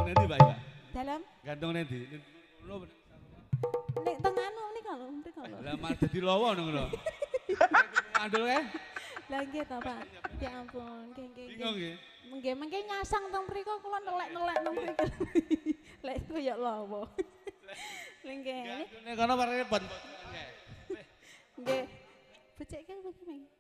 nanti Pak ya? Dalam? Gantung nanti. Nek tengah nika lho, mriko lho. Lah malah dadi lawa ngono. Mandul kae. Lah nggih to, Pak. Ya ampun, nggih nggih. Bingung nggih. Nggih mengke nyasang teng mriko kula nelek-nelek teng mriko. Lek koyo lawa. Lah nggih. Nek kono warnane bon. Nggih. Becik kan bagaimana?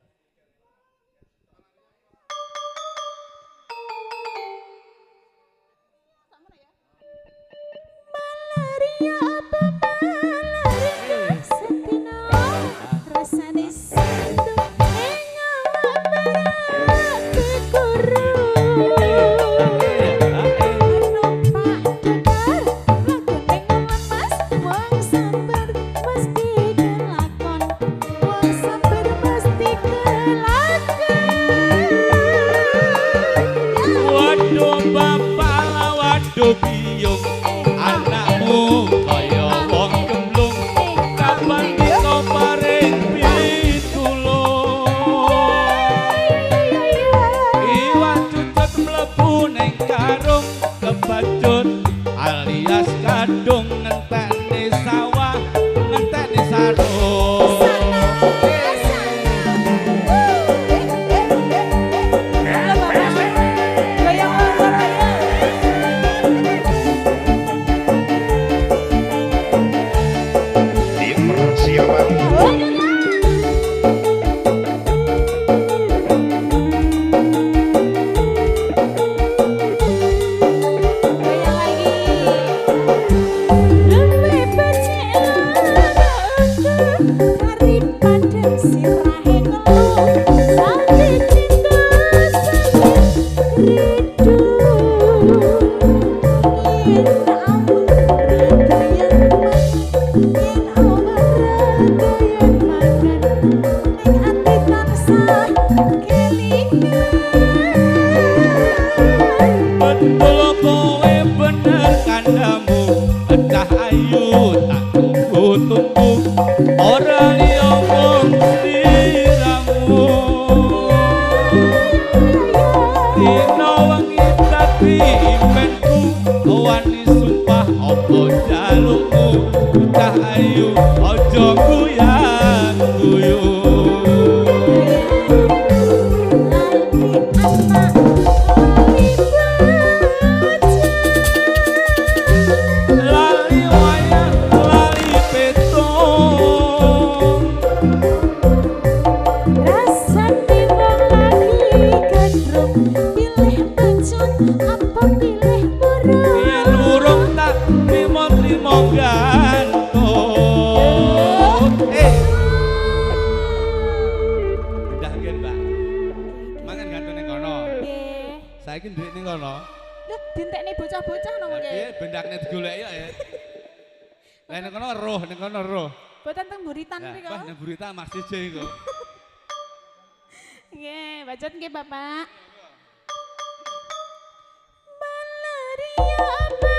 Malaria apa malaria setino rasane sendu ing awak barake kuru numpak tegar lakone ngelemas wong sabar mesti kelakon wong sabar mesti kelakon Waduh bapak lah waduh biyung anakmu kaya wong gemblung kapan bisa paring pitulung iwak cucut mlebu ning karung kebacut alias kadung ngenteni sawah ngenteni sarung Betul kowe bener kandamu pecah ayu tak tunggu-tunggu ora liya wong sliramu dina wengi dadi impenku wani sumpah apa jalukmu pecah ayu aja guyang-guyung saiki ndek ning kono. Lho, dintekne bocah-bocah nang nggih. Piye bendakne digoleki ya. Lah ning kono roh, ning kono roh. Boten teng buritan mriko. Wah, ning burita Mas Ije iku. Nggih, bacot nggih Bapak. Malaria apa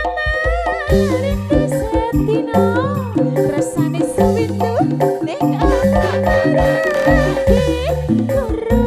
malaria setino rasane suwitu ning awak barake kuru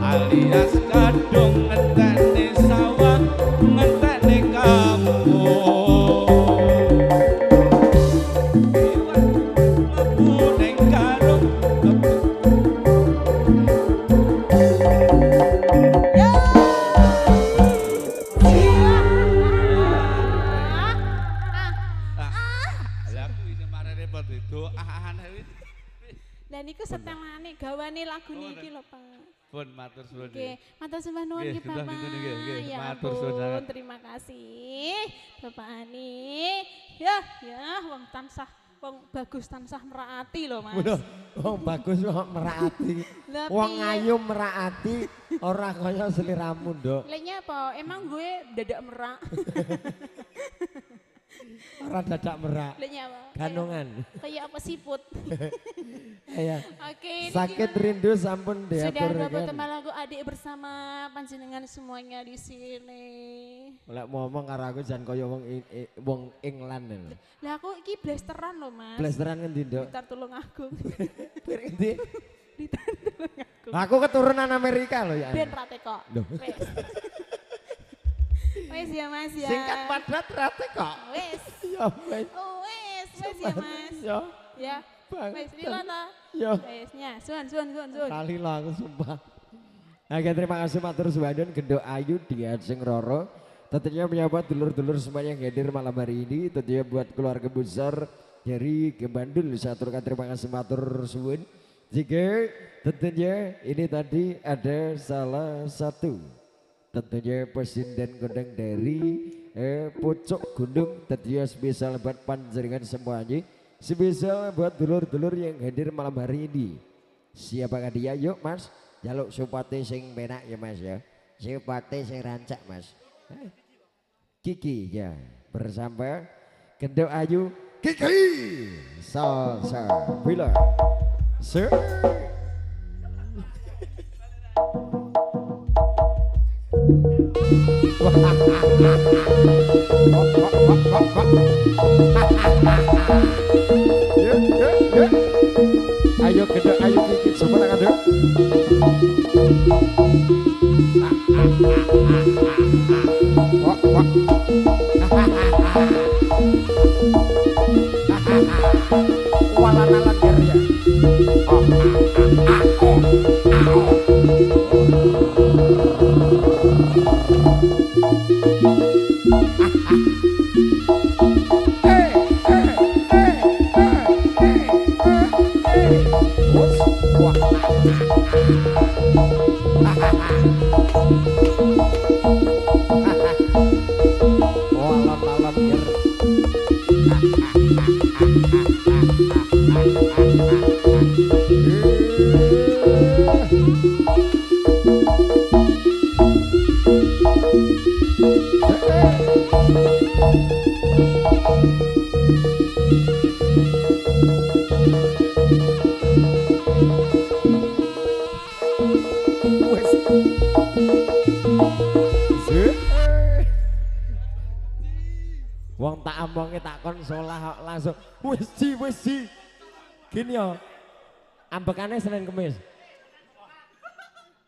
alias kadung ngenteni sawah ngenteni kampung iwak mlebu ning karung Lah niku setelane gawane lagu niki lho, Pak. Pun matur suwun. Nggih, matur sembah nuwun nggih Bapak. Ya matur suwun sangat. Terima kasih Bapak Ani. Ya, wong tansah Wong bagus tansah meraati lho Mas. Waduh, wong bagus kok meraati. Lah Wong piye? ayu meraati ora kaya seliramu, Nduk. Lainnya apa? Emang gue dadak merak. Ora dadak merak. Lainnya apa? Ganongan. Kayak apa siput. Iya. Oke, ini Sakit gimana? rindu sampun Sudah diatur dapat kan. teman lagu adik bersama panjenengan semuanya di sini. Lek ngomong karo aku jangan kaya wong England lho. Lah aku iki blasteran loh Mas. Blasteran ngendi, Nduk? Ditar tulung aku. Ngendi? Ditar tulung aku. Aku keturunan Amerika loh ya. Ben rate kok. Loh. Wes. Wes ya Mas ya. Singkat padat rate kok. Wes. Ya wes. Oh wes ya Mas. Ya. Ya. Wes lila ta. Ya. Wes nya. Suan. Kali lah aku sumpah. Oke, terima kasih matur suwadon Gendok Ayu Dian Sing Roro. Tentunya menyapa dulur-dulur semuanya yang hadir malam hari ini. Tentunya buat keluarga besar dari Gembandul saya aturkan terima kasih matur suwun. Jika tentunya ini tadi ada salah satu tentunya presiden kondang dari Pucuk Gunung, tentunya spesial buat panjenengan semuanya, spesial buat dulur-dulur yang hadir malam hari ini. Siapakah dia? Yuk Mas, jaluk supate sing penak ya Mas ya, supate sing rancak Mas. Kiki ya bersama Gendok Ayu Kiki Salsa Bila Sir. Ayo Gendok Ayu Kiki semua ada. Walan-alan ya. Wong tak omongi tak konsolah langsung wis di gini ya ambekane Senin Kemis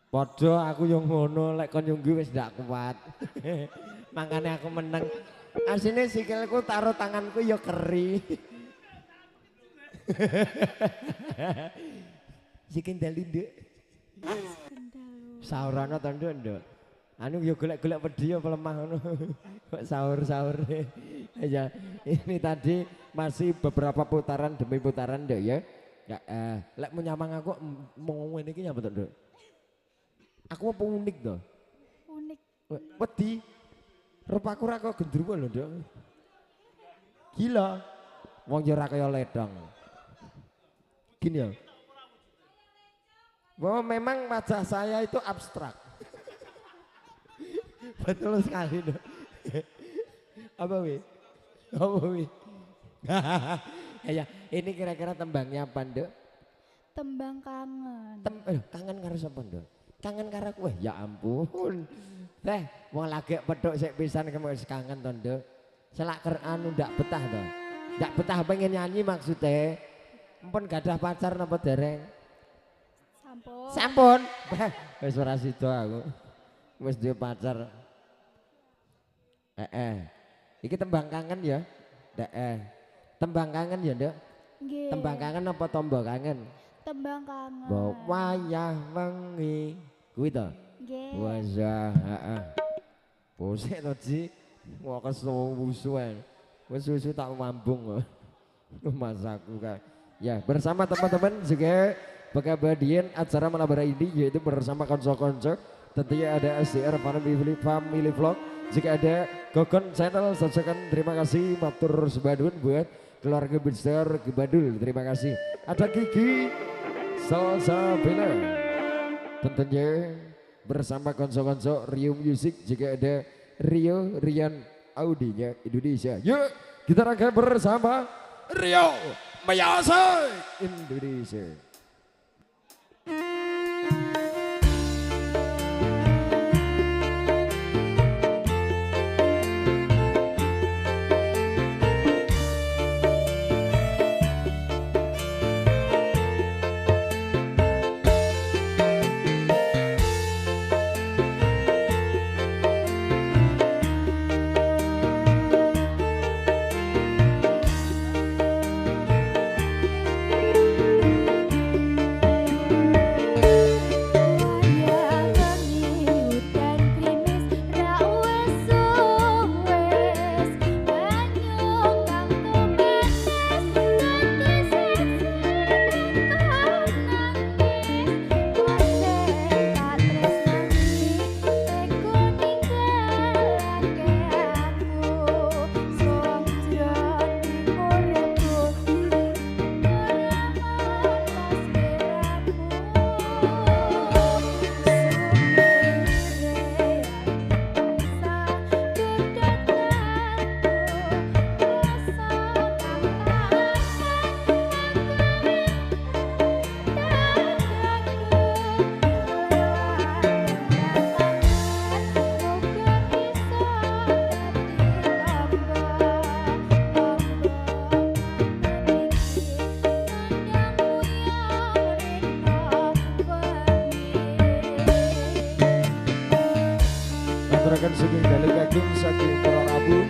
podo aku yang ngono lek kon nyunggu wis ndak kuat makanya aku meneng asine sikilku taruh tanganku ya keri sikil dalu nduk saurana to nduk anu ya golek-golek pedhi apa lemah ngono. Kok sahur-sahur. Ya, ini tadi masih beberapa putaran demi putaran Nduk ya. Ya lek menyamang aku mau ngene iki nyapa to Nduk? Aku apa unik to? Unik. Wedi. Rupaku ra kok gendruwo lho Nduk. Gila. Wong yo ora kaya ledong. Gini ya. Bahwa memang wajah saya itu abstrak. Betul sekali Dok. Apa wi? Apa wi? Ya, ini kira-kira tembangnya apa Dok? Tembang kangen. Kangen karo sapa Dok? Kangen karo kowe. Ya ampun. Teh, wong lagi pedhok sik pisan kemis kangen to Dok. Selak anu ndak betah to. Ndak betah pengen nyanyi maksudnya. Ampun gadah pacar napa dereng? Sampun. Sampun. Wis ora sida aku. Wis duwe pacar. Iki tembang kangen ya? Tembang kangen ya, Nduk? Nggih. Tembang kangen apa tombo kangen? Tembang kangen. Wayah wengi. Kuwi to? Nggih. Wajah, heeh. Bosek to, Ji. Wah kesuwen. Wis susu tak mambung. Masaku kan. Ya, bersama teman-teman juga pengabadian acara malam hari ini yaitu bersama konco-konco. Tentunya ada SDR Family Vlog. Jika ada Gogon Channel, saksikan terima kasih matur sebadun buat keluarga besar Gebadul, terima kasih. Ada Kiki Salsabila, tentunya bersama konso-konso Rio Music, juga ada Rio Rian Audinya Indonesia. Yuk kita rangkai bersama Rio Music Indonesia. Aturakan sugeng dalem kagum saking para rabu.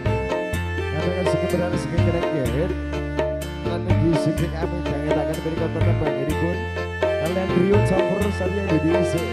Aturakan sugeng berani sugeng kerengget. Lan ugi sugeng amin dangetaken mriku tetep bangiripun. Kalian Rio campur saling Indonesia.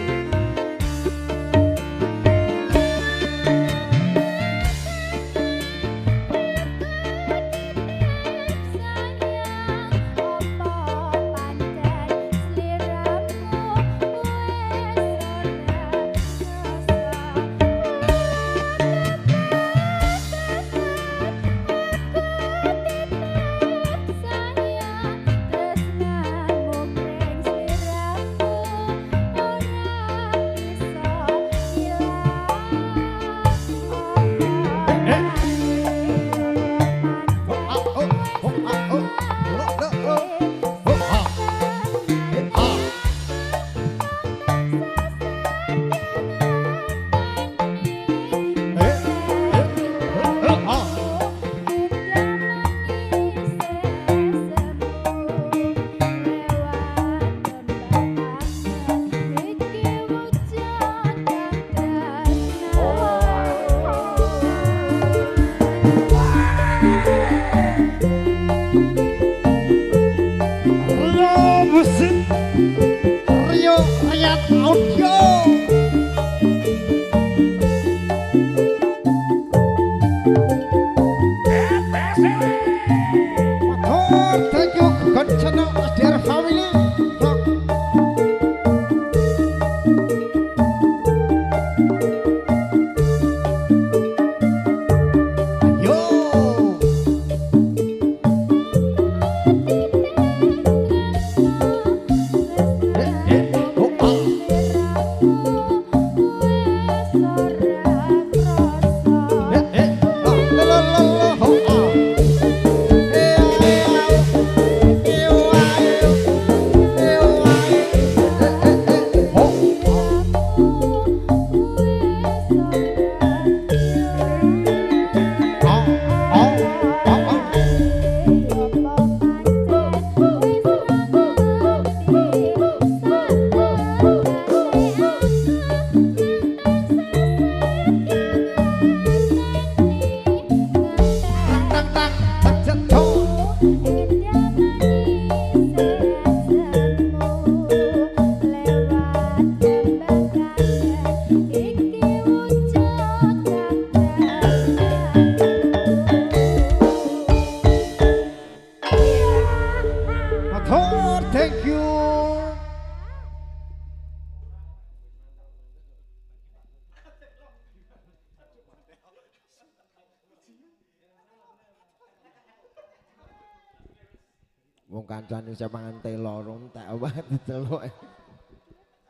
Wong kancane iso mangan telo rontek wae diceluk.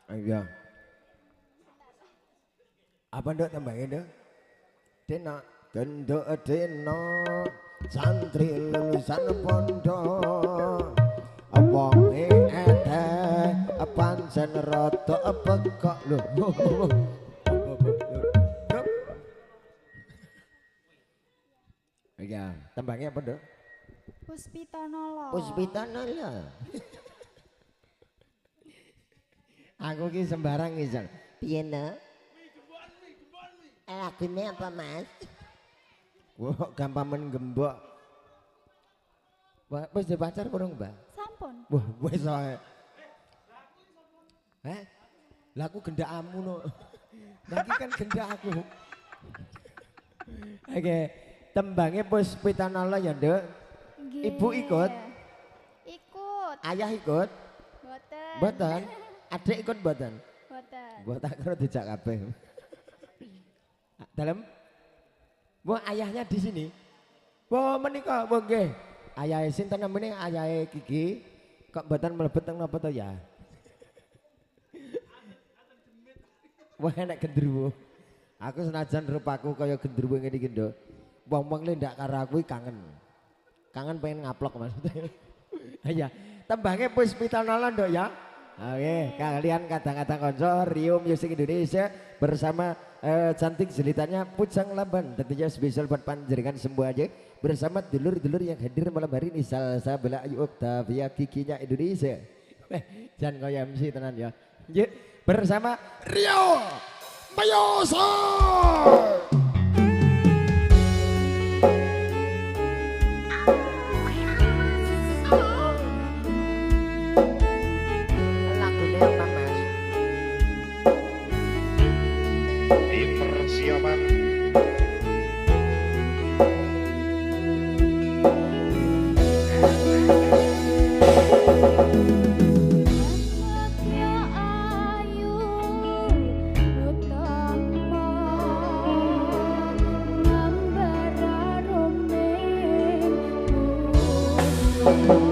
Iya. Apa nduk tambahe nduk? Dena genduk dena santri lulusan pondok. Wonge eteh pancen rada pekok lho. Iya, tembangnya apa nduk? Puspitanala. Puspitanala. Aku ki sembarang iso. Piye nak? Lagune apa mas? Wah gampang menggembok. Wah wis pacar kurang mbak? Sampun. Wah wis wae. Lah aku gendakmu no. Lagi kan gendak aku. Oke, tembangnya Puspitanala ya nduk. Ibu ikut? Ikut. Ayah ikut? Boten. Boten. Adik ikut boten? Boten. Boten karo dijak kabeh. Dalam? Wah ayahnya di sini. Wah menika, wah nggih. Ayahe sinten namine ayahe Kiki? Kok boten mlebet teng napa to ya? Wah enek gendruwo. Aku senajan rupaku kaya gendruwo ngene iki nduk. Wong-wong le ndak karo aku kangen. Kangen pengen ngaplok maksudnya. Iya, tembangnya Puspitanala nduk ya. Oke, kalian kadang-kadang konco Rio Music Indonesia bersama cantik jelitannya Pujang Lamban. Tentunya spesial buat panjenengan semua aja bersama dulur-dulur yang hadir malam hari ini. Salsa Bela Ayu Octavia Kikinya Indonesia. Jangan kaya MC tenan ya. Yuk, bersama Rio Mayoso. Oh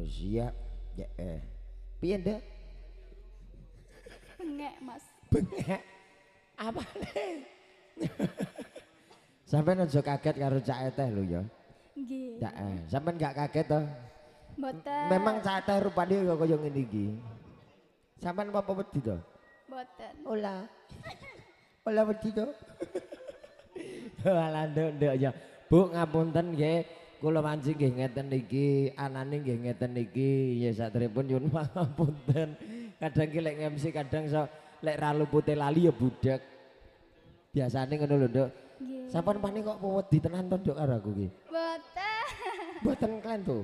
Siap. Ya piye Nduk? Bengek, Mas. Bengek. Apa nih? Sampeyan aja kaget karo Cak Eteh lho ya. Nggih. Ya, sampeyan gak kaget toh? Mboten. Memang Cak Eteh rupane kaya ngene iki. Sampeyan apa wedi to? Mboten. Ola. Ola wedi to? Alah Nduk ya. Bu ngapunten nggih. Kula mancing nggih ngeten iki, anane nggih ngeten iki. Ya saderepun nyuwun pangapunten. Kadang ki lek MC kadang so lek ra lupute lali ya budak. Biasane ngono lho, Nduk. Nggih. Sampun pani kok wedi tenan to, Nduk, karo aku ki. Mboten. Mboten klen to.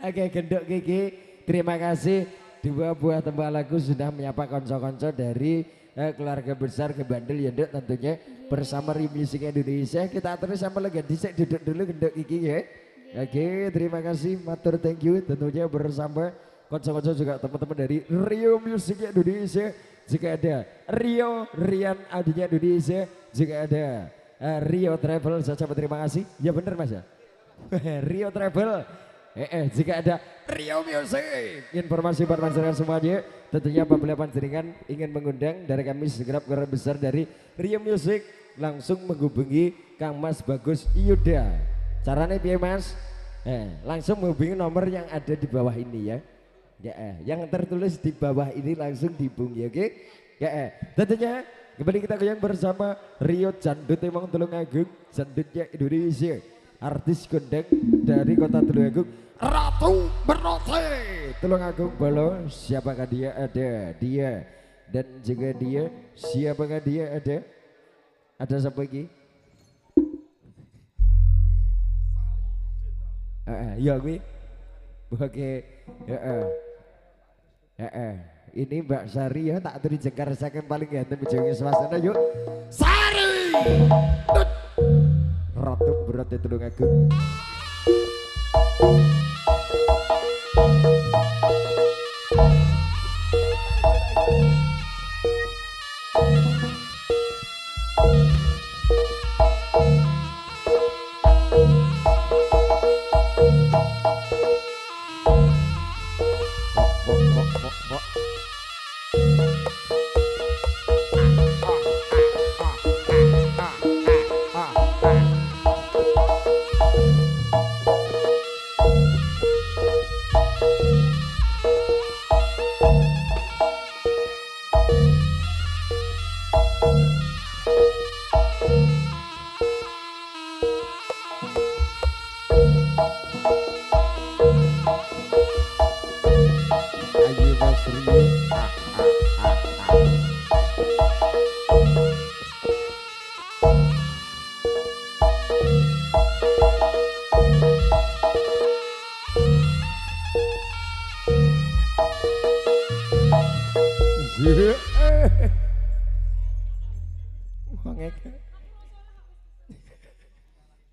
Oke, Genduk Kiki, terima kasih dua buah tembang lagu sudah menyapa konco-konco dari keluarga besar ke Bandel ya Nduk tentunya bersama Music Indonesia. Kita terus sampai lagi dicek duduk dulu Genduk Kiki ya. Oke, terima kasih, matur thank you tentunya bersama konco-konco juga teman-teman dari Rio Music Indonesia. Jika ada Rio Rian Adinya Indonesia, jika ada Rio Travel, saya ucapkan terima kasih. Ya benar Mas ya. Rio Travel. Jika ada Rio Music, informasi buat masyarakat semuanya. Tentunya apabila panjenengan ingin mengundang dari kami segenap keluarga besar dari Rio Music, langsung menghubungi Kang Mas Bagus Yuda. Caranya piye Mas? Langsung menghubungi nomor yang ada di bawah ini ya. Yang tertulis di bawah ini langsung dihubungi, oke? Tentunya kembali kita goyang bersama Rio Jandut Emang Tulungagung, Jandutnya Indonesia. Artis kondang dari kota Tulungagung, Ratu Bernote Tulungagung Bolo. Siapakah dia? Ada dia. Dan juga dia, siapakah dia? Ada siapa lagi? Ya gue. Oke. Ini Mbak Sari ya, tak teri jengkar saking paling ganteng bejongnya swasana yuk. Sari. Ratu Bernote Tulungagung.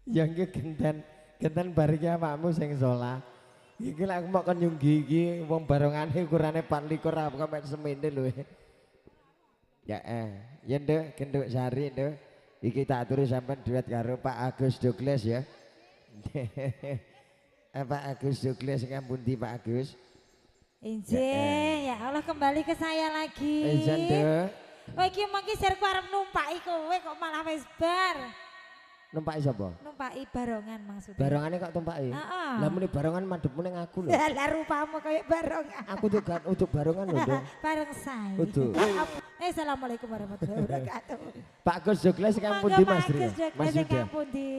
Ya iki genten bar iki awakmu sing salah. Iki lek aku mau kon nyunggi iki wong barongane ukurane 24 apa mek semene lho. Ya ya Nduk, Genduk Sari Nduk. Iki tak aturi sampean duet karo Pak Agus Douglas ya. Pak Agus Douglas ngapunti Pak Agus. Injih, ya Allah kembali ke saya lagi. Iya Nduk. Oh iki mengki sirku arep numpaki kowe kok malah wis bar. Numpaki sapa? Numpaki barongan maksudnya. Barongane kok tumpaki? Heeh. Lah muni barongan madhepmu ning aku lho. Lah rupamu kayak barongan. Aku tuh kan untuk barongan lho, Nduk. Bareng saya. Utuh. Assalamualaikum warahmatullahi wabarakatuh. Pak Gus Douglas kan pundi Mas Dri? Mas Yuda. Pundi.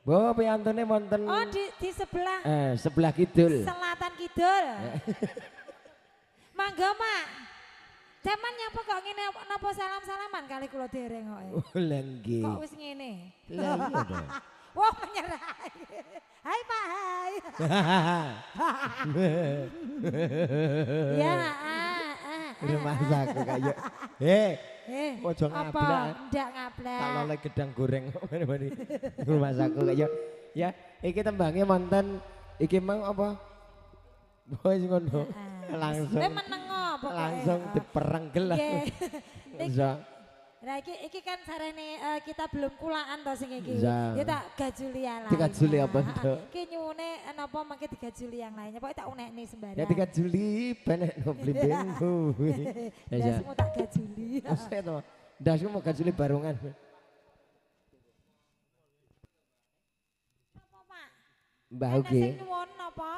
Bo piyantune wonten Oh di sebelah. Sebelah kidul. Selatan kidul. Mangga, Mak. Jaman nyapa kok ngene napa salam-salaman kali kula dereng kok. Oh lah nggih. Kok wis ngene? Lah iya to. Wah menyerah. Hai Pak, hai. Ya, Rumah saku kayak ojo apa? ngablak. Ndak ngablak. Kalau lagi gedang goreng kok ngene rumah saku kayak ya iki tembangnya mantan iki mau apa? Wis ngono. Langsung. Meneng pokoknya. Langsung diperenggel lah. Bisa. Nah iki kan sarene kita belum kulaan to sing iki. Ya. Ya tak gajuli ya lah. Digajuli apa, Nduk? Iki nyuwune napa mangke digajuli yang lainnya. Pokoke tak unekne sembarang. Ya 3 Juli benek no blimbing kuwi. Ya. Dasmu tak gajuli. Wis to. Ndasku mau gajuli barongan. Apa, Pak? Mbah Ana Ugi. sing nyuwun napa?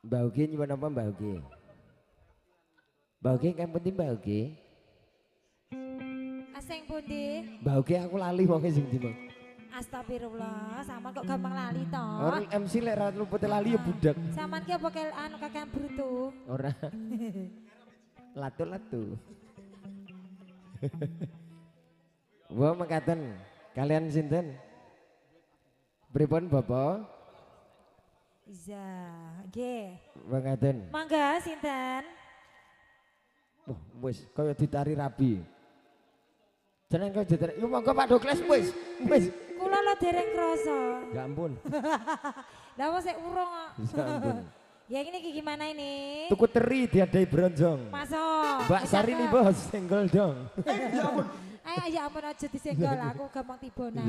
Mbah Ugi nyuwun apa Mbah Ugi? Mbah Ugi kan penting Mbah Ugi. Asing pundi? Mbah Ugi aku lali wong sing ndi mau. Astagfirullah, sampean kok gampang lali to? Orang MC lek ra lupute lali ya budak. Sampean ki apa anu kakek brutu? Ora. Latu-latu. Wah mekaten. Kalian sinten? Pripun Bapak? Iya, nggih. Mekaten. Mangga sinten? Wah, wis kaya ditari rabi. Jeneng kaya ditari. Yo monggo Pak Douglas wis. Wis. Kula lo dereng krasa. Ya ampun. Lah wong sik urung kok. Ya ampun. Ya ini gimana ini? Tuku teri diadai bronjong. Masuk. Mbak Sari nih bos, senggol dong. Ya ampun aja disenggol aku gampang tibonan.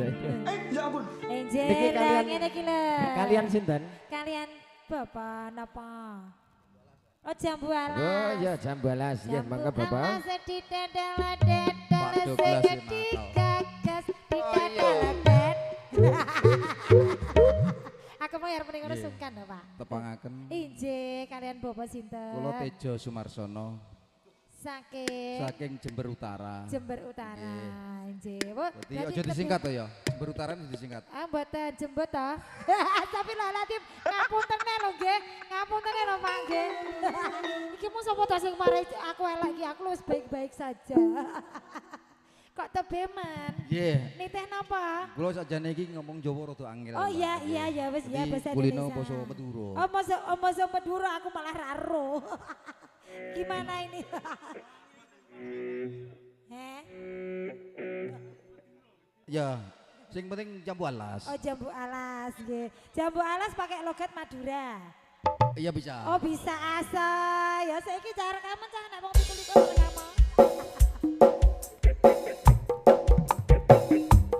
Ya ampun. Enjer, Niki kalian- ngene iki lho. Kalian sinten? Kalian bapak napa? Oh jambu alas. Oh ya jam balas ya mangga Bapak. Alas didedel-dedel Pak Douglas ya, digagas didedel-dedel. Aku mau arep ngono Iya. sungkan lho, Pak. Tepangaken Inje kalian bapak sinten? kula Tejo Sumarsono Saking saking Jember Utara. Jember Utara. Inje. Wah, Berarti aja disingkat to ya. Jember Utara ini disingkat. Ah, mboten jembut toh. Tapi lalatim ngapunten lho nggih. Ngapunten lho Pak nggih. Iki mung sapa to sing marai aku elek iki aku wis baik-baik saja. Kok tebeman? Nggih. Niteh napa? Kula sakjane iki ngomong Jawa rada angel. Oh iya iya ya wis ya bahasa Kulino Indonesia. poso Madura. Oh masa Madura aku malah raro. Gimana ini? Ya, sing penting jambu alas. Oh jambu alas nggih. Jambu alas pakai logat Madura. Iya bisa. Oh bisa asa. Ya saiki cara kamu cah nek wong 17 kamu.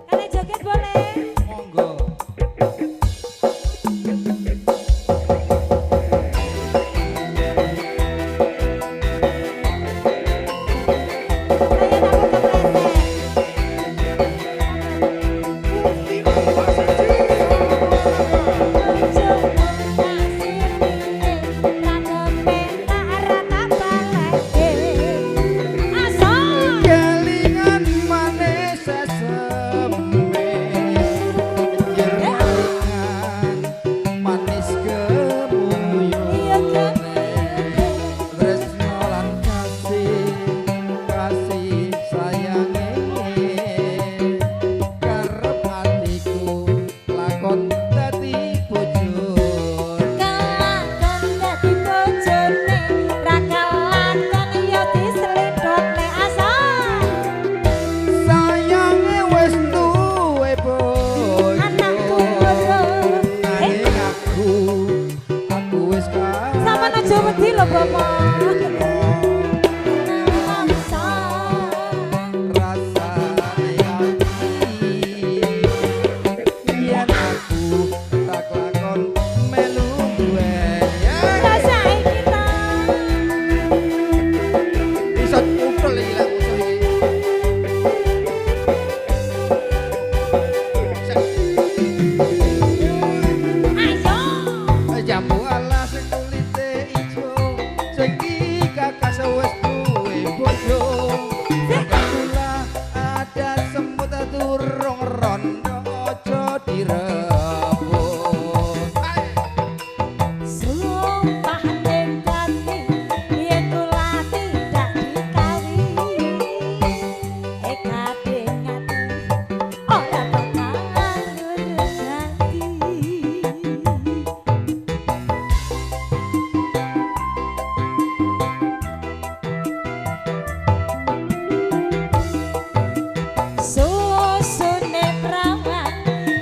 Kalian joget boleh? Monggo. Saya takut kepleset. durung rondo aja direbut. Sumpah ning ati yen kula tidak dikawi kadang ati ora bakal ganti. Susune perawan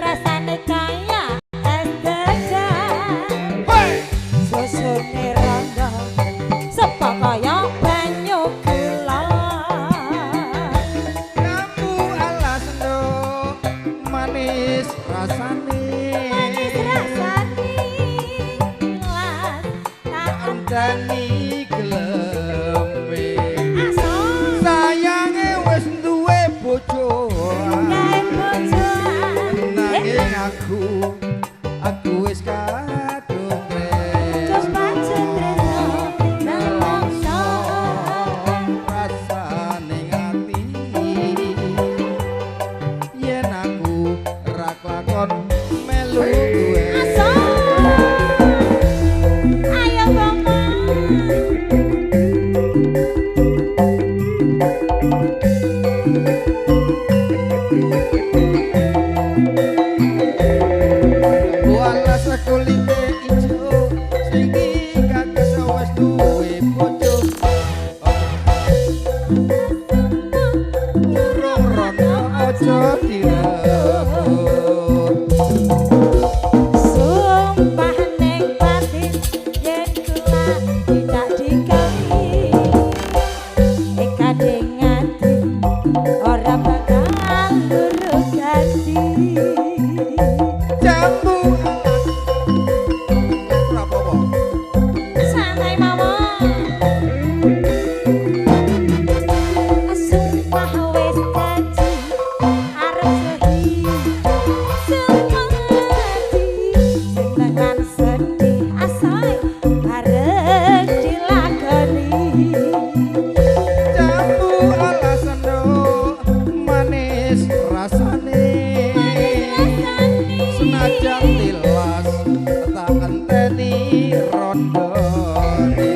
rasane kaya es degan. Susune rondo sepa kaya banyu gula. Kamu alas no manis rasane. Manis rasane las tak Enteni geleme. asal Sayange wis duwe bojo. gawe bojo. Nanging aku wis kadung Coba cetresno nelongso. rasane ati yen aku ra klakon melu duwe. Ayo mama. Walas kulite ijo sing kagas wis duwe bojo. Urung rono aja direbut. Sumpah ning batin yen kula tidak dikawi kadang ati ora bakal luru ganti. Jambu ora apa-apa. Santai mawon. Sumpah wis janji arep sehidup semati. Senengan sedih asoy bareng dilakoni. Jambu alasan do manis rasane. Senajan tilas tak enteni rondone.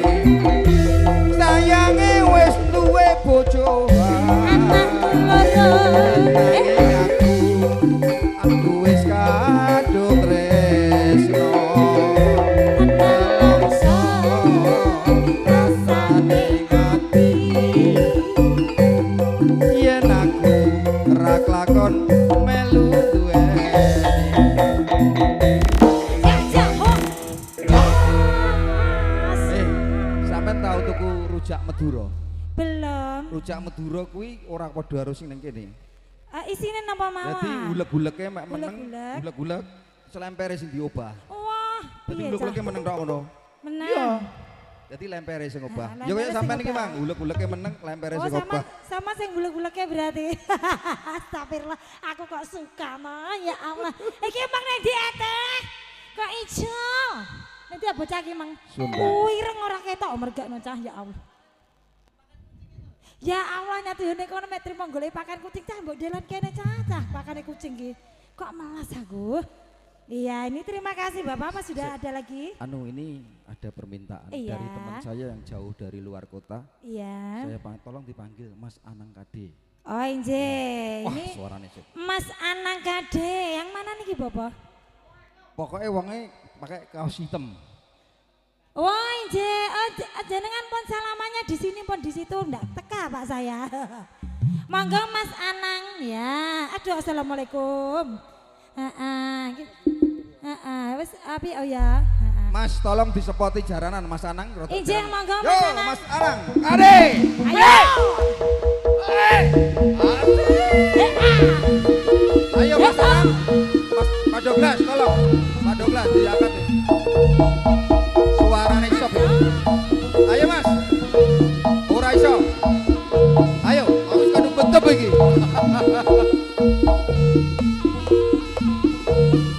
Sayange wis duwe bojo. Nanging aku wis kadung tresno. Nelongso rasane ati yen aku ra klakon melu duweni. Sampeyan tau tuku rujak Madura? belum. Rujak Madura kuwi ora padha karo sing ning kene. Isine napa mawon? Dadi ulek-uleke mek meneng, Ulek-ulek. ulek-ulek selempere sing diobah. Wah, Dadi piye ulek-uleke cah? meneng tok ngono. Menang. Iya. Dadi lempere sing obah. Nah, Ya kaya lempere sampean sing iki obah. Mang, ulek-uleke meneng, lempere Oh sing sama obah. sama sing bulek-buleknya berarti. Astagfirullah, aku kok suka mah ya Allah. Iki emang nek diete. Kok ijo? Nanti bocah iki mang. Sunda. Ireng ora ketok mergakno cah ya Allah. Ya Allah nyatu yo nek kono mek trimo golek pakan kucing cah mbok delan kene cah pakane kucing iki. Kok malas aku? Iya, ini terima kasih Bapak. Apa sudah ada lagi? Anu ini ada permintaan Iya. dari teman saya yang jauh dari luar kota. Iya. Saya tolong dipanggil Mas Anang Kade. Oh inje, Wah, ini suaranya sih. Mas Anang Kade. Yang mana nih Bapak? Pokoknya wongnya pakai kaos hitam. Wah inje, jenengan pun salamannya di sini pun di situ ndak teka Pak saya. Monggo Mas Anang ya. Aduh assalamualaikum. Wes api oh ya. Mas tolong disepoti jaranan Mas Anang. Inje monggo Yo Mas Anang. Mas Anang, Kade. Ayo. Ayo Mas Anang. Mas Pak Douglas tolong. Pak Douglas diangkat nih. Suaranya iso. Ayo Mas. Ora iso. Ayo, aku kadung betep iki.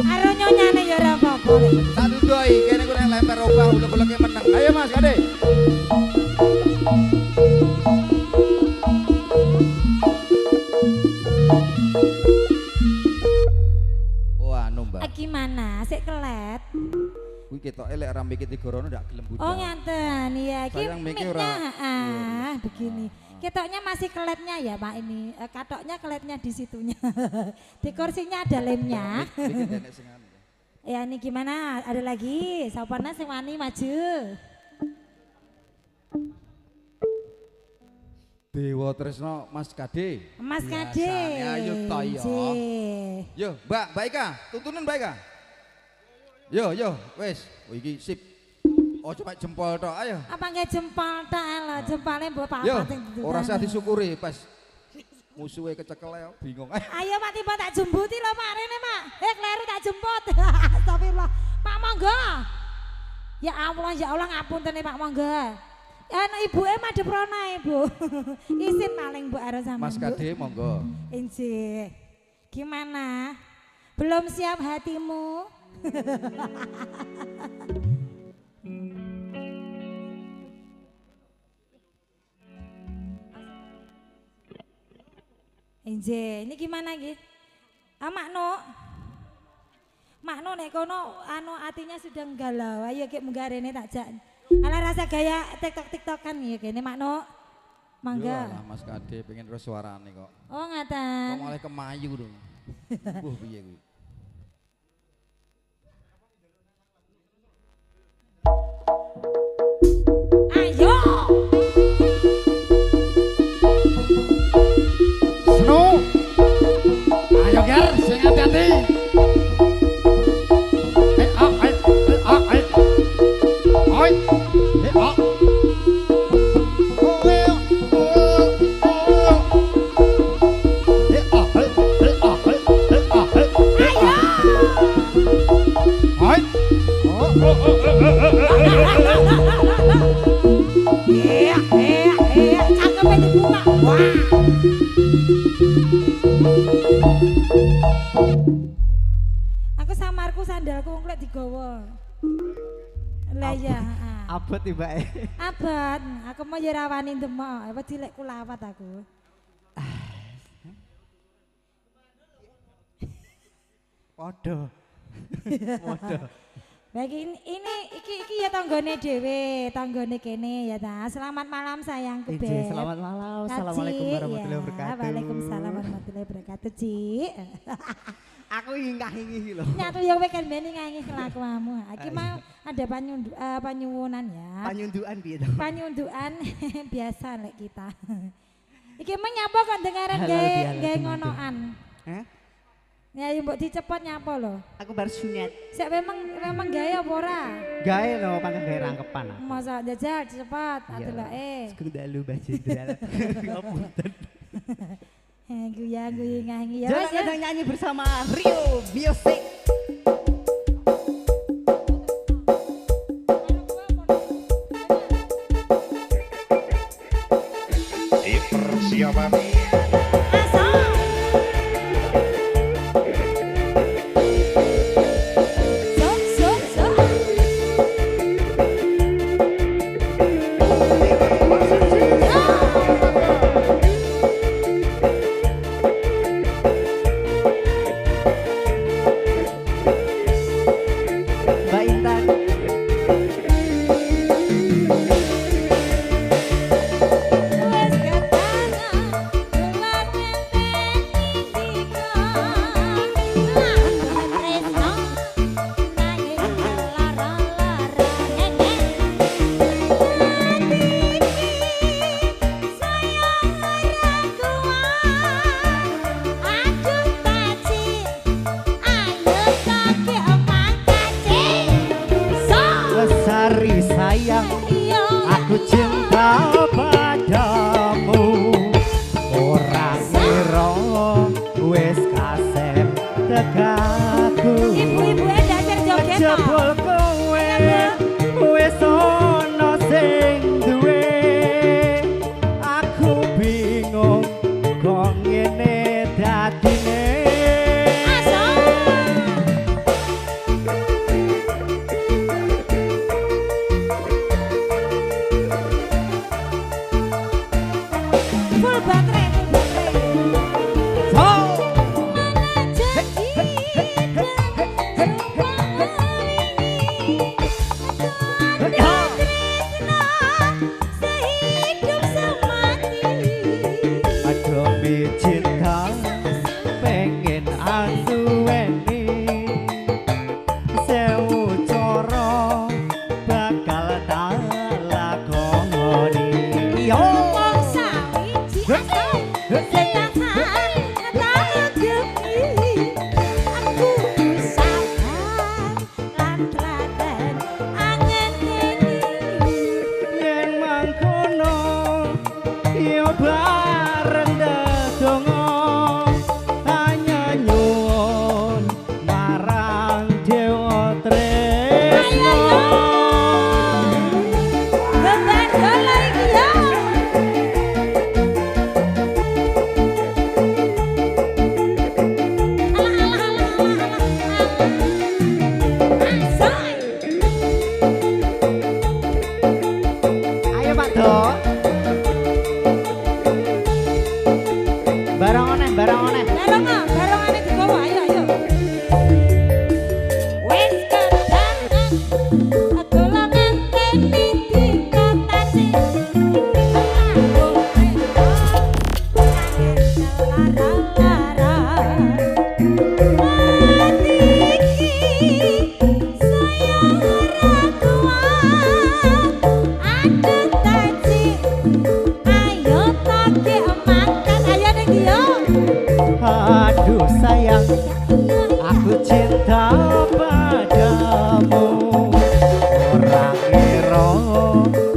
Aro nyonyane ya ora apa-apa. Satu doi, kene ku nek lemper obah ulek-uleke meneng. Ayo Mas, Kade. gimana? Sik kelet. Kuwi ketoke lek rambe ki tigorono ndak gelem budal. Oh ngaten, iya. Sayang mikir ora. Begini. Ketoknya masih keletnya ya Pak ini. Katoknya keletnya di situnya. Di kursinya ada lemnya. Bikin denek sing anu. Ya ini gimana? Ada lagi? Sapana sing wani maju. Dewa Tresno Mas Kade. Mas Kade. Biasane ayo to yo. Yo, Mbak Ika, tuntunan Mbak Ika. Yo, wis. Oh iki sip. Oh cuma jempol tok, ayo. Apa nggak jempol tok lho, jempolnya mbok Yo, papat sing dituduh. ora usah disyukuri pas musuhe kecekel ya, bingung. Ayo Pak tiba tak jembuti lho Pak rene Pak. Kleru tak jemput. Astagfirullah. Pak monggo. Ya Allah ngapunten Pak monggo. Ana ibuke madhep rono Ibu. Isin paling Bu arep sampean. Mas Kade monggo. Injih. Gimana? Belum siap hatimu? Injih, ini gimana iki? Makno nek kono anu atinya sudah galau. Ayo ki munggah rene tak jak. Ala rasa gaya TikTok-TikTokan ya kene Makno. Mangga. Yo lah Mas Kade pengen terus suarane kok. Oh ngaten. Kok malah kemayu dong. Piye kuwi? Ayo. Snow. Ayo Ger, sing hati-hati. Cakep dibuka. Wah. Aku samarku sandalku ngklek digawa. Lah ya, Abot tiba abad. Aku mau ya rawani demok, apa dilek kulawat aku. Podo. Podo. Baik iki ya tanggane dhewe, tanggane kene ya ta. Selamat malam sayangku, Beb. Ije, selamat malam. Assalamualaikum warahmatullahi wabarakatuh. Waalaikumsalam warahmatullahi wabarakatuh, Cik. Aku ingkah-ingih lho. Nyatu ya kowe kan ben ngangi kelakuanmu. Iki mau ada panyuwunan ya. Panyundukan piye to? Panyundukan biasa lek kita. Iki menyapa kok dengaran Halal gawe bihalal gawe teman-teman. ngonoan. Hah? Ya mbok dicepot nyapa lho. Aku baru sunat. Sik memang gawe apa ora? Gawe lho pangkat gawe rangkepan aku. Masa jajal cepet adeloke. Sekung dalu baju dalat. Ngapunten. Guya ngangi ya. Jangan Mas, ya. kadang nyanyi bersama Rio Music. Persiapan Mbak Intan. Lestari sayang, aku cinta padamu. Orang ngira wis kasep tegaku. Ibu-ibu dasar joget no. Jebul kowe wis ana sing duwe. Aku bingung kok ngene dadine. Full baterai, full baterai. Oh! Mana jadi Aduh sayang, aku cinta padamu. Orang ero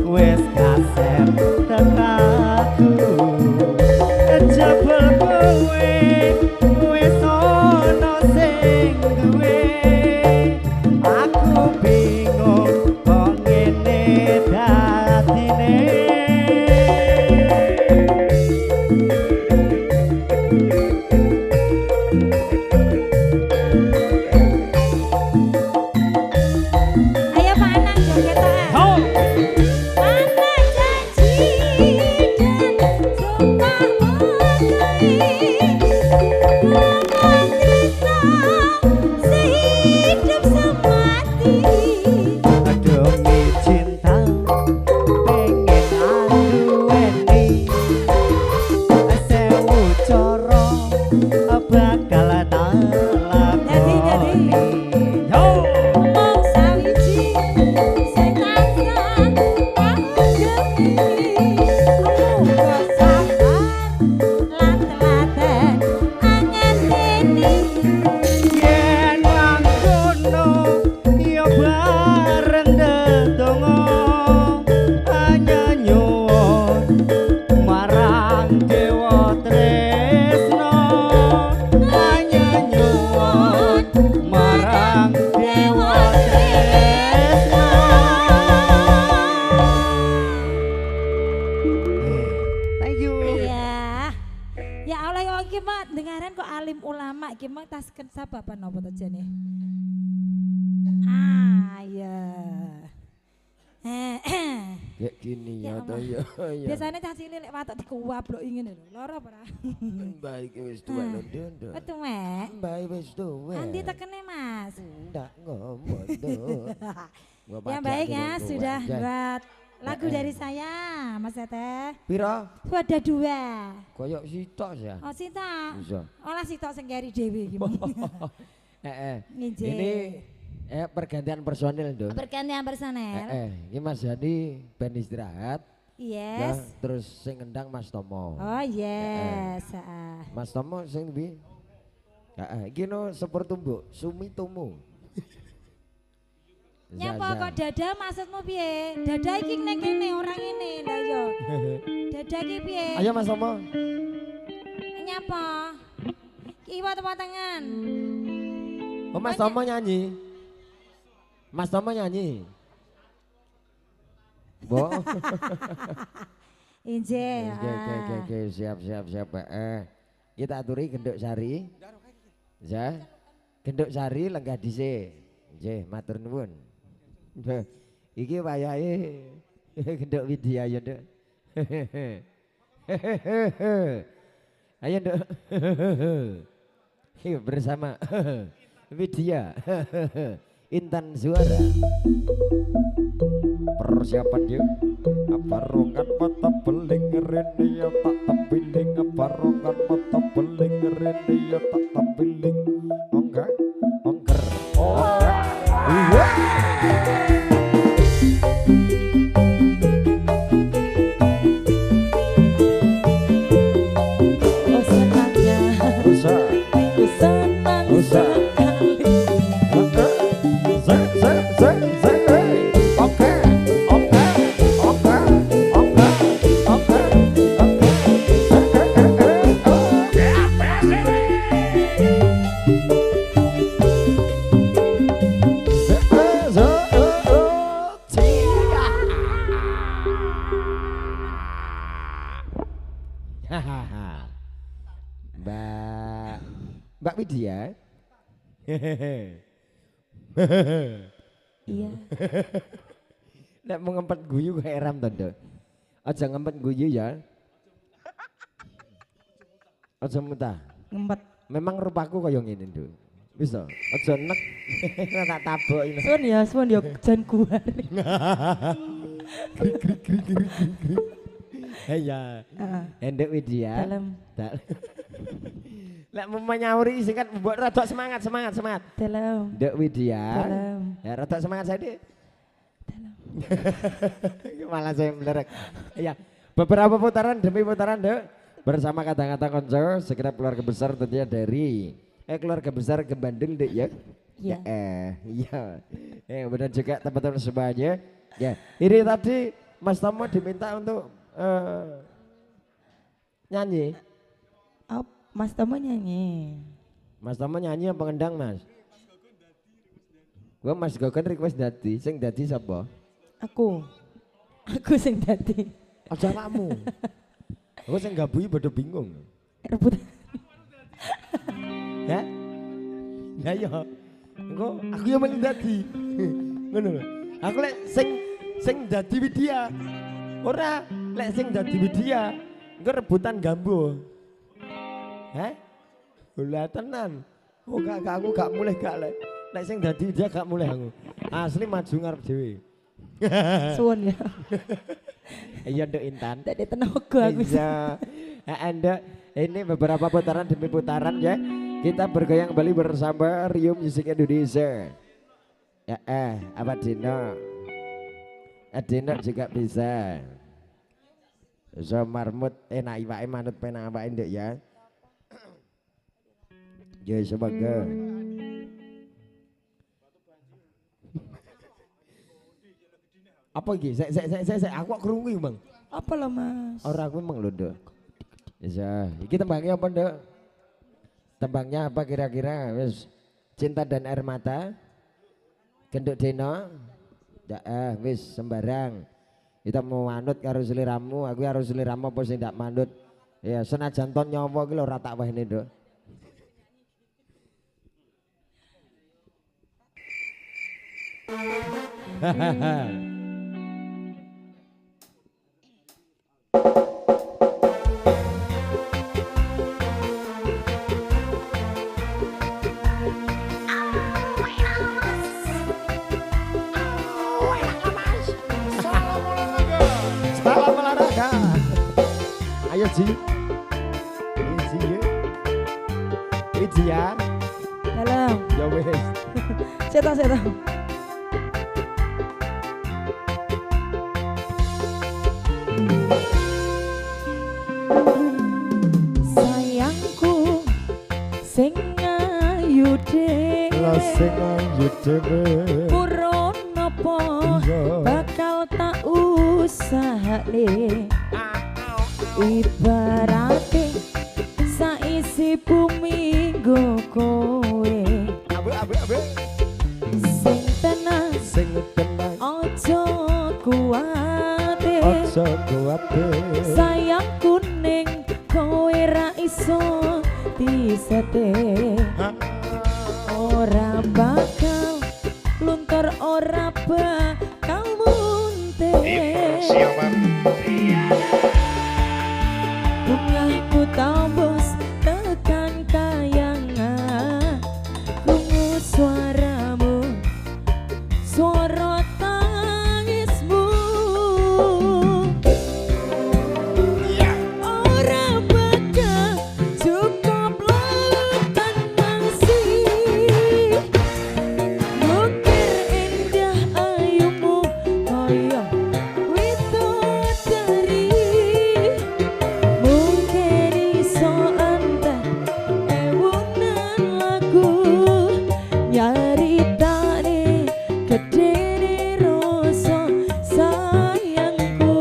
wis kasep tekaku. Jebul kowe wis ono sing duwe. Aku bingung kok ngene dadine. Ayo Pak Anang joget ah. Ho! Mana janji dan sumpah mengenai sehidup semati. Demi cinta pengen adueni. Sewu coro bakal tak lakoni. Yo! Mong sawiji sing tansah panggemi. Muga sabar lan telaten angenteni. Yen mangkono ya bareng ndedonga nyuwun marang dewa tresno nyuwun marang dewa tresno. Thank you. Iya. Ya Allah ya iki mah dengaran kok alim ulama iki mah tasken sabab napa to jane. Ah ya. Ya gini Ya ya to Allah. ya. Biasanya cah cilik lek watuk dikuwablok ngene lho. Lara apa ora? Baik wis tuwa lho Dondo. Betul, Mek. Baik wis tuwa. Andi tekene, Mas. Ndak ngomong tuh. Yang baik ya sudah buat lagu dari saya, Mas Teteh. Pira? Ada 2. Koyok sitok ya. Oh, Sinta. Bisa. Olah sitok sing keri dhewe iki. Nginjil. Ini pergantian personil Dong. Pergantian personel. Ini Mas Jadi ben istirahat. Ya, Yes. terus sing ngendang Mas Tomo. Oh yes. Mas Tomo sing ndi? Iki no Sepertumbuk, Sumitomo. Nyapa kok dada maksudmu piye? Dada iki ning kene orang ini lha yo. Dada iki piye? Ayo Mas Tomo. Nyapa? Kiwa tepat tangan. Oh Mas Tomo nyanyi. Mas Tomo nyanyi. Bo. Inje. Oke, siap. Kita aturi Genduk Sari. Ya. Genduk Sari lenggah dhisik. Nggih, matur nuwun. Iki wayahe Genduk Widya ya, Nduk. Ayo, Nduk. Bersama Widya. Intan Suara. Persiapan yuk. Barongan mata beling rene ya tak tempiling. Barongan mata beling rene ya tak tempiling. Ongger. Iya. Oh senangnya. Usah. Senang Usah. Mbak Widya. Iya. Nek mau ngempet guyu kayak Ram Tondo. Aja ngempet guyu ya. Aja mutah. Ngempet. Memang rupaku kaya ngene, Nduk. Bisa. Aja nek tak tabok ini. Suwun ya jan kuar. Ya. Endek Widya. Dalam. Lek mau menyauri sing kan mbok rada semangat. Dalam. Nduk Widya. Dalam. Ya rada semangat saya, Dik. Dalam. Malah saya melerek. Ya, beberapa putaran demi putaran, Dek. bersama kata-kata konco segenap keluarga besar tentunya dari keluarga besar ke Bandung deh ya. Iya. Iya. Benar juga teman-teman semuanya. Ya, ini tadi Mas Tomo diminta untuk nyanyi. Oh, Mas Tomo nyanyi. Mas Tomo nyanyi apa ngendang Mas? Gua Mas Gogon request dadi, sing dadi sapa? Aku sing dadi. Aja kamu. Aku sing gabui pada bingung. Rebut. Ya? Ya ya. Engko aku yang mung dadi. Ngono lho. Aku lek sing dadi Widya. Ora, lek sing dadi Widya. Engko rebutan gambo. Hah? Olah tenan. Oh gak aku gak mulih gak lek. Lek sing dadi Widya gak mulih aku. Asli maju ngarep dhewe. Suwun ya. Iya Nduk Intan. Tidak tenaga aku. Iya. Anda ini beberapa putaran demi putaran ya. Kita bergoyang kembali bersama Rio Music Indonesia. Ya apa Dino? Dino juga bisa. So marmut enak iwake manut penak awake Nduk ya. Ya semoga. Apa iki? Sek aku kok krungu Bang. Apa lah Mas? Ora aku emang lho, Nduk. Ya, iki tembangnya apa, Nduk? Tembangnya apa kira-kira? Wis Cinta dan Air Mata. Genduk Deno. Ya wis sembarang. Kita mau manut karo seliramu, aku harus seliramu apa sing ndak manut. Ya senajan ton nyawa iki lho ora tak wehne, Nduk. Hahaha. Ayo Ji. Ji ya. Dalam. Ya wes. Seta. Sayangku sing ayu dhewe. Sing ayu dhewe. Purun napa bakal tak usahane. Ibarate saisi bumi nggo kowe. Abe. Sing tenang aja kuwate. Sayangku ning kowe ra iso disete. Ora bakal luntur, ora bakal munte. Persiapan Bungahku tambus tekan kayangan. Krungu suaramu, suara tangismu. Ora bakal cukup lautan mangsi. Bukir indah ayumu kaya widodari. Mungkin iso antar ewunan lagu nyaritane gedene rasa sayangku.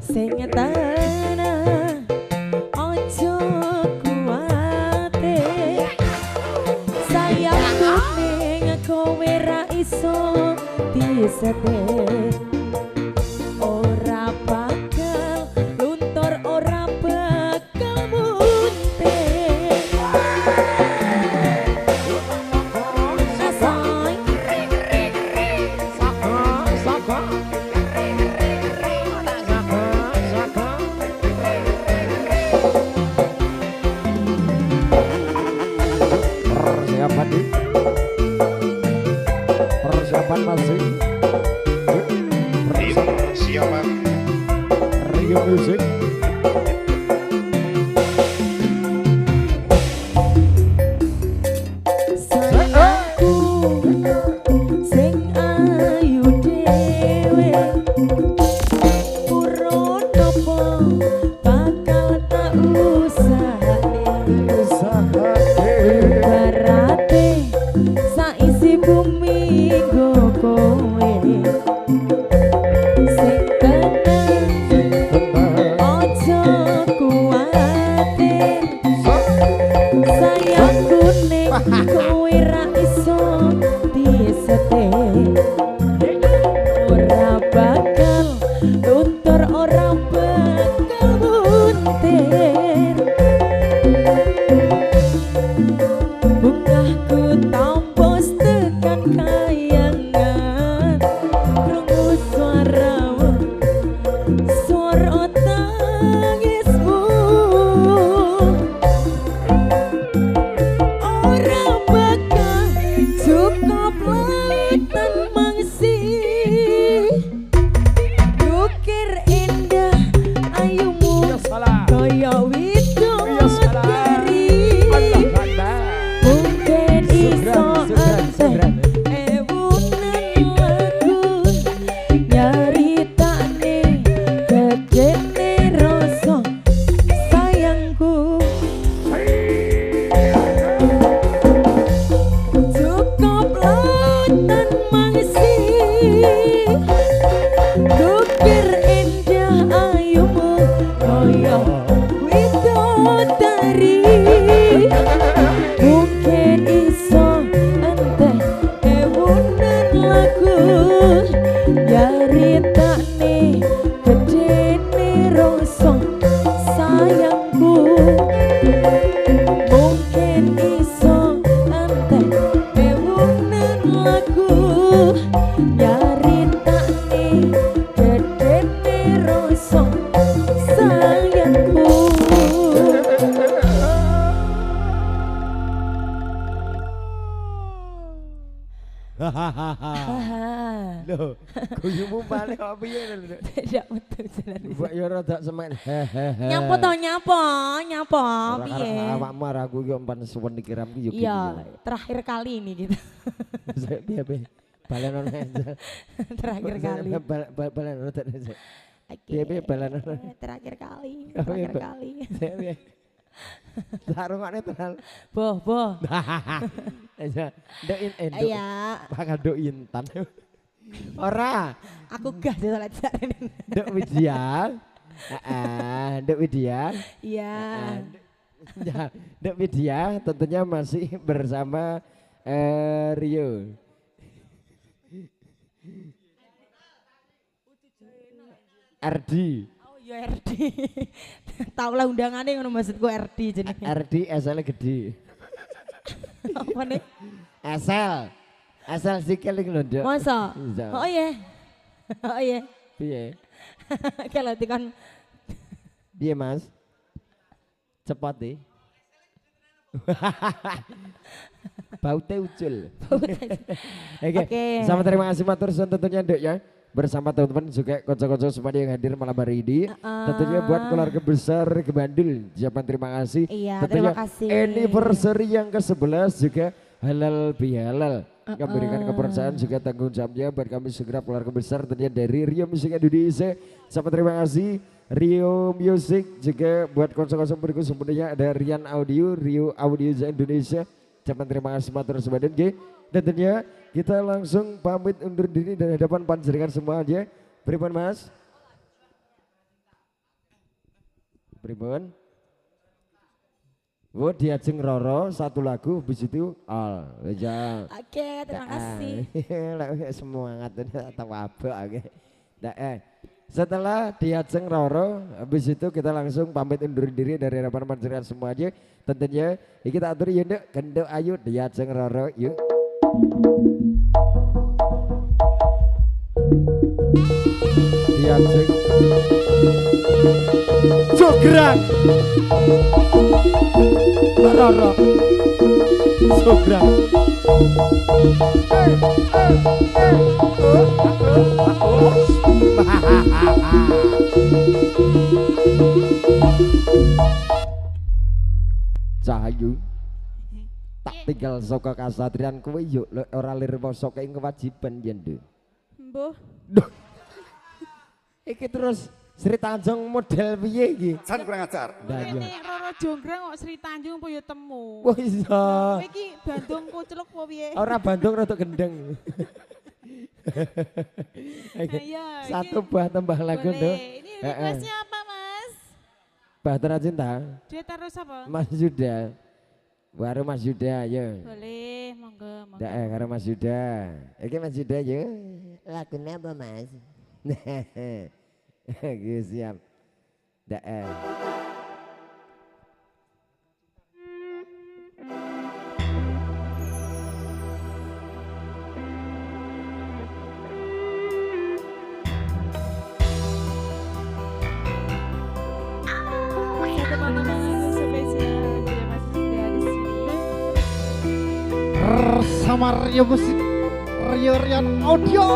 Sing tanah ojo kuwate. Sayangku ning kowe ra iso disete. Ora bakal luntur, ora bakal munte. Asai Persiapan nih. Persiapan masih. Barate saisi bumi nggo kowe sing tenang ojo kuwatir sayangku ning kowe ra iso disetir ora bakal luntur ora bakal muntir bungahku tampos tekan kayangan krungu suaramu suara tangismu ora bakal cukup lautan mangsi ukir indah ayumu kaya widodari mungkin iso anteng ewunan lagu nyaritane gedene rasa sayangku cukup lautan mangsi ukir indah ayumu kaya widodari mungkin iso enteh ewunan lagu nyaritane gedene rasa sayangku mungkin iso enteh ewunan lagu nyaritane gedene rasa sayangku. Hahaha. Loh, guyumu balik apa piye lho? Tidak betul jalan. Mbok yo rada semen. Nyapo to nyapo piye? Awakmu arek aku yo empan suwen dikiram ki yo gini. Iya, terakhir kali ini gitu. Piye piye? Balenon aja. Terakhir kali. Balenon tak. Oke. Piye balenon. Terakhir kali. Oh, iya, Terakhir Pak. kali. Piye? Sarungane tenan. Boh. Aja. Doin Iya. Bakal do intan. Ora. Aku gas ya salah cari. Dok Widya. Dok Widya. Iya. Ya, Dok Widya tentunya masih bersama Rio. Ardi. Oh iya RD. Tahu lah undangannya ngono maksudku RD jenenge. Ardi asal gede. Apa nih? Asal sikil iki lho, Dok. Masa? Iya. Oh iya. Oh iya. Piye? Kalau tekan Piye, Mas? Cepot deh. Baute ucul. Oke. Sama terima kasih matur suwun tentunya Dok ya. Bersama teman-teman juga kocok-kocok semua yang hadir malam hari ini. Tentunya buat keluarga besar ke Bandul. Ucapan terima kasih. Iya, tentunya terima kasih. Anniversary yang ke-11 juga halal bihalal. Yang memberikan kepercayaan juga tanggung jawabnya buat kami segera keluarga besar tentunya dari Rio Music Indonesia. Sama terima kasih Rio Music juga buat konsol-konsol berikut semuanya ada Rian Audio, Rio Audio Indonesia. Ucapan terima kasih matur suwun nggih. Dan tentunya kita langsung pamit undur diri dari hadapan panjenengan semua aja. Pripun Mas? Pripun? Oh diajeng Roro satu lagu habis itu all. Ya. Oke, terima kasih. Semangat atau apa oke. Setelah diajeng Roro habis itu kita langsung pamit undur diri dari hadapan panjenengan semua aja. Tentunya kita atur yuk Nduk, genduk ayo diajeng Roro yuk. Diajeng Jograk Roro Jograk Cahayu tak tinggal saka kasatrian kowe yuk ora lir poso kewajiban yen Nduk. Mbuh. Duh. Iki terus Sri Tanjung model piye iki? San kurang ajar. Ndak yo. Ini Roro Jonggrang kok Sri Tanjung apa ya temu. Wah iso. Kowe iki Bandung kuceluk apa piye? Ora Bandung rada gendeng. Oke. Iya, Satu buah tembang lagu tuh. Boleh. Ini Heeh. requestnya apa Mas? Bahtera Cinta. Dia terus apa? Mas Yuda. Baru Mas Yuda ayo. Boleh, monggo, monggo. Ndak karo Mas Yuda. Iki Mas Yuda yo. Lagune apa Mas? Oke siap. Ndak Satu teman-teman lagu spesial dari Mas Yuda di sini. Bersama Rio Musik Rio Rian Audio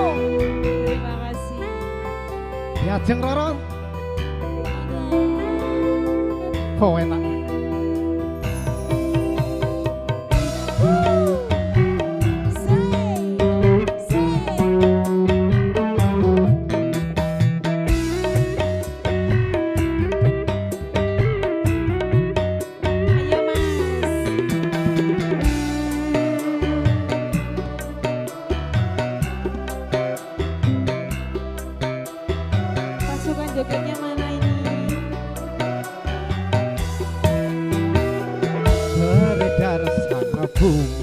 Terima kasih. di Ajeng Roro. Monggo. Oh enak. Ayo Mas. Pasukan jogetnya mana ini? Beredar sana bumi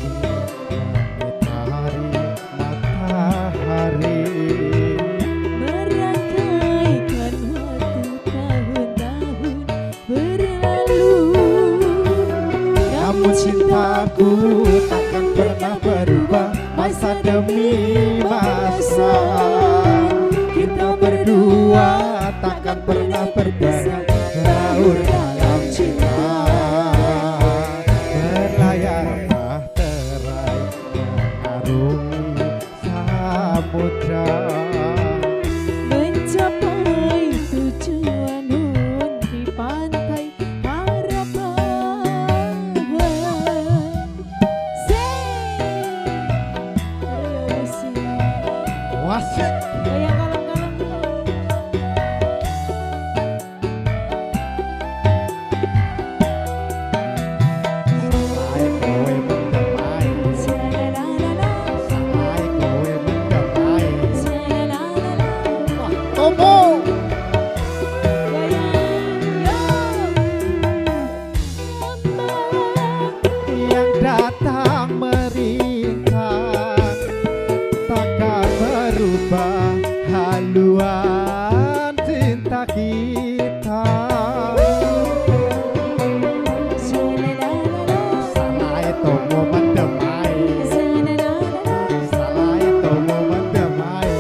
matahari Merangkaikan waktu tahun-tahun berlalu. namun cintaku takkan pernah berubah masa demi masa kita berdua takkan pernah berpisah Laur dalam cinta berlayar bahterai mengarungi samudra Mencapai tujuan hun di pantai harapan. wasik Goyang kalem-kalem. Sampai kowe mendamai Syalalala, Sampai kowe mendamai syalalala. Tomo yang datang merintang takkan berubah haluan cinta kita salah itu momen damai salah itu momen damai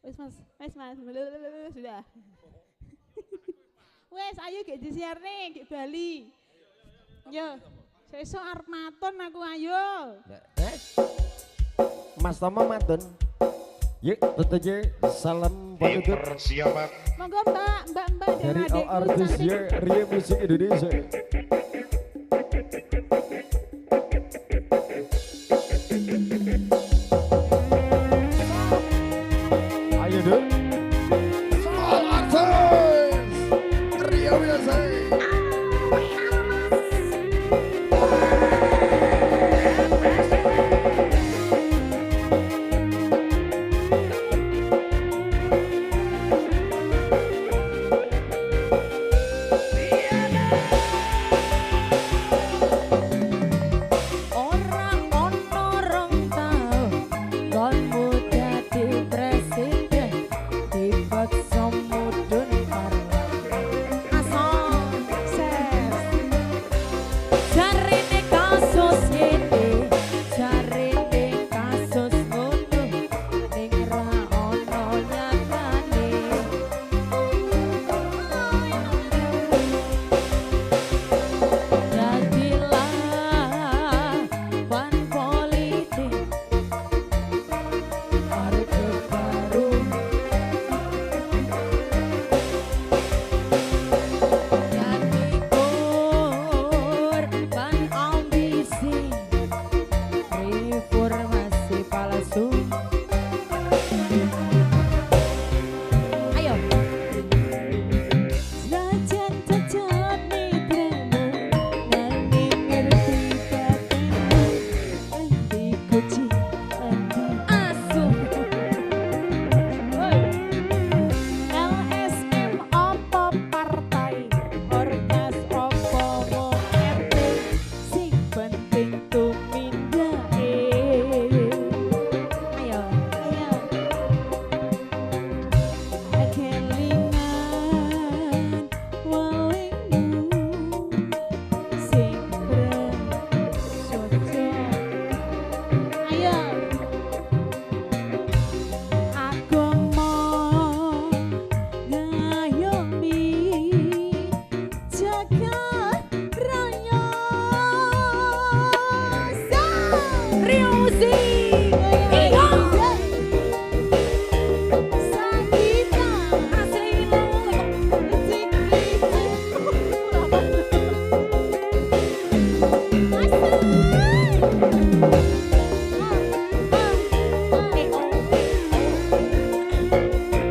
Wes mas, sudah. Wes, ayo gak disiar nih, gak Bali. Yo, sesok arep maton aku ayo. Mas Tomo matun. Yuk, tentunya salam penutup Dipersiapkan. Monggo mbak dan dari adikku artis cantik. Ria Musik Indonesia. Ayo dong. Ria Music.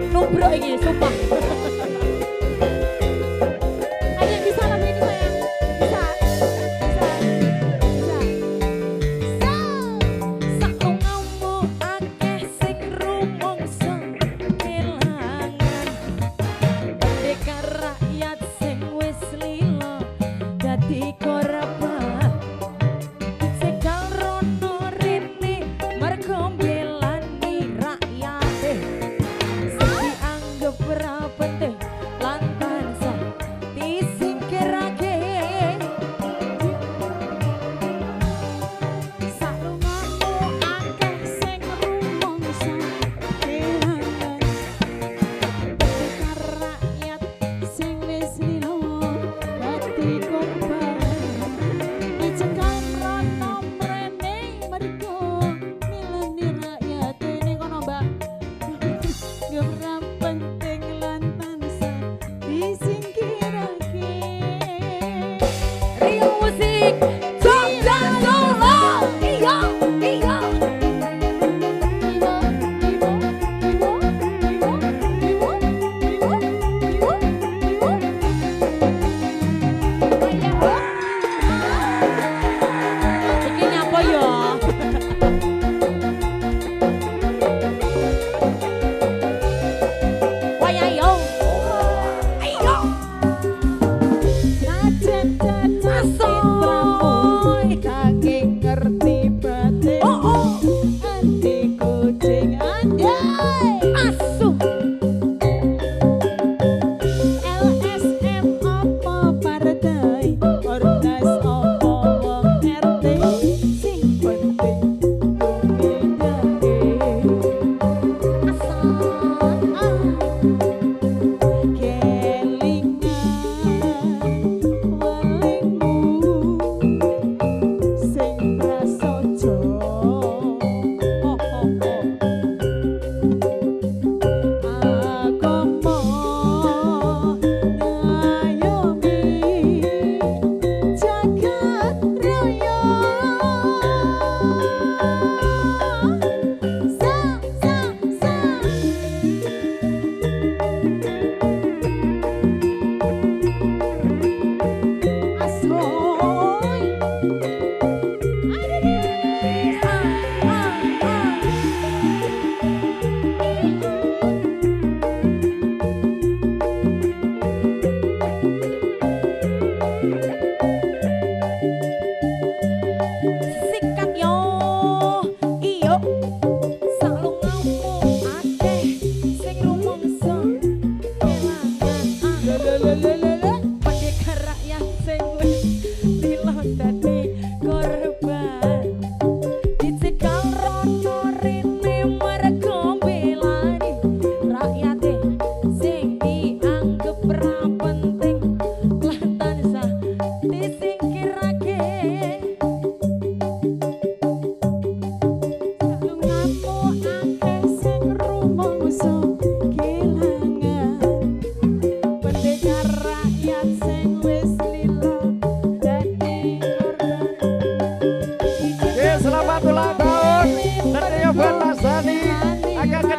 Nubruk iki, sumpah. Ayo bisa lagu ini sayang. Bisa. Saungamu akeh sing rumangsa kelangan. Pendekar rakyat sing wis lila dadi korban. Dicegal rono rene mergo mbelani rakyate. Sing dianggep ora penting lan tansah disingkirake. Saungamu akeh sing rumangsa kelangan. Pendekar rakyat sing wis lila dadi korban. Dicegal rono mrene mergo milani rakyat ini kono mbak. Ora penting lan tansah disingkirake. Rio Musik Jogja Solo. Iya, iya. Iki nyapa ya? Waya yo. Ayo. Asoy. Saking ngerti batin hati kucing andai. Asu. LSM apa partai orgas apa wong RT sing penting tumindake.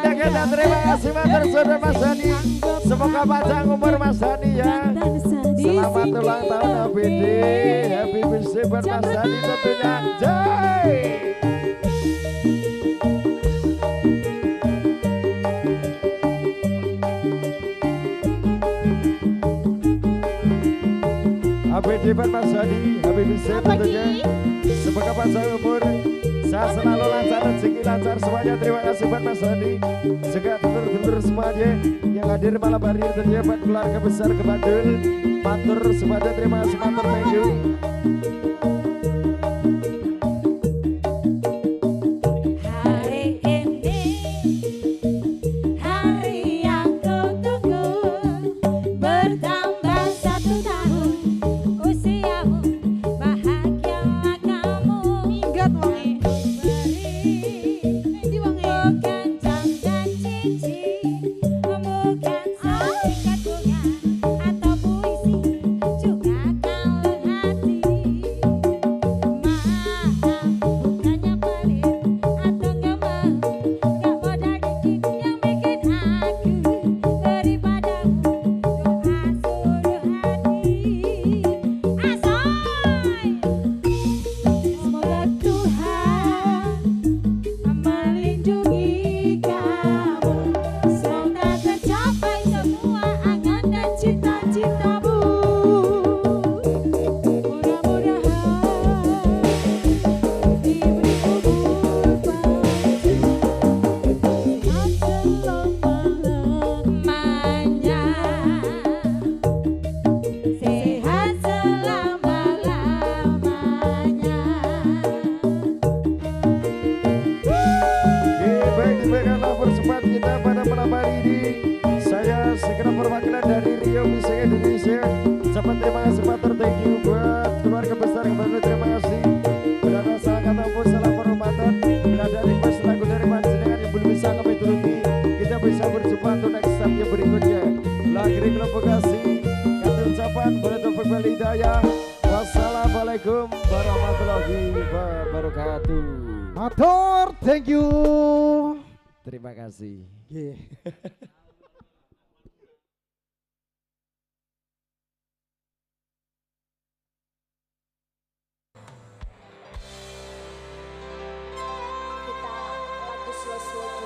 kita terima kasih matur sudah Mas Dani. Semoga panjang umur Mas Dani ya. Selamat ulang tahun ABD. Happy birthday buat Mas Dani tentunya. Jai. ABD buat Mas Dani. Happy birthday tentunya. Semoga panjang umur. Saya selalu lancar, rezeki lancar semuanya. Terima kasih buat Mas Dani. Juga dulur-dulur semuanya yang hadir malam hari ini tentunya buat keluarga besar Kebandul. Matur semuanya, terima kasih matur, thank you. Hari ini hari yang kutunggu, bertambah 1 tahun usiamu, bahagialah kamu. Minggat wonge. Beri bukan jam dan cincin, bukan setikat bunga atau puisi, juga kalung hati. Maaf bukannya pelit atau nggak modal dikit yang bikin aku beri padamu doa seluruh hati. Asoy, semoga Tuhan melindungi kamu, semoga tercapai semua angan dan cita-citamu. Mudah-mudahan diberi umur panjang, sehat selama-lamanya, sehat selama-lamanya. Baik, diberikanlah persembahan kita pada malam hari ini. Saya segera perwakilan dari Rio Music Indonesia. Ucapan terima kasih matur, thank you buat keluarga besar Kebandul. Terima kasih. Berada salah kata pun salah penghormatan. Bila ada request lagu dari panjenengan yang belum bisa kami turuti, kita bisa berjumpa untuk next time yang berikutnya. Akhiri kelompok kasih. Kata ucapan bertepuk hidayah. Wassalamualaikum warahmatullahi wabarakatuh. Matur, thank you. Terima kasih. Kita lagu slow-slow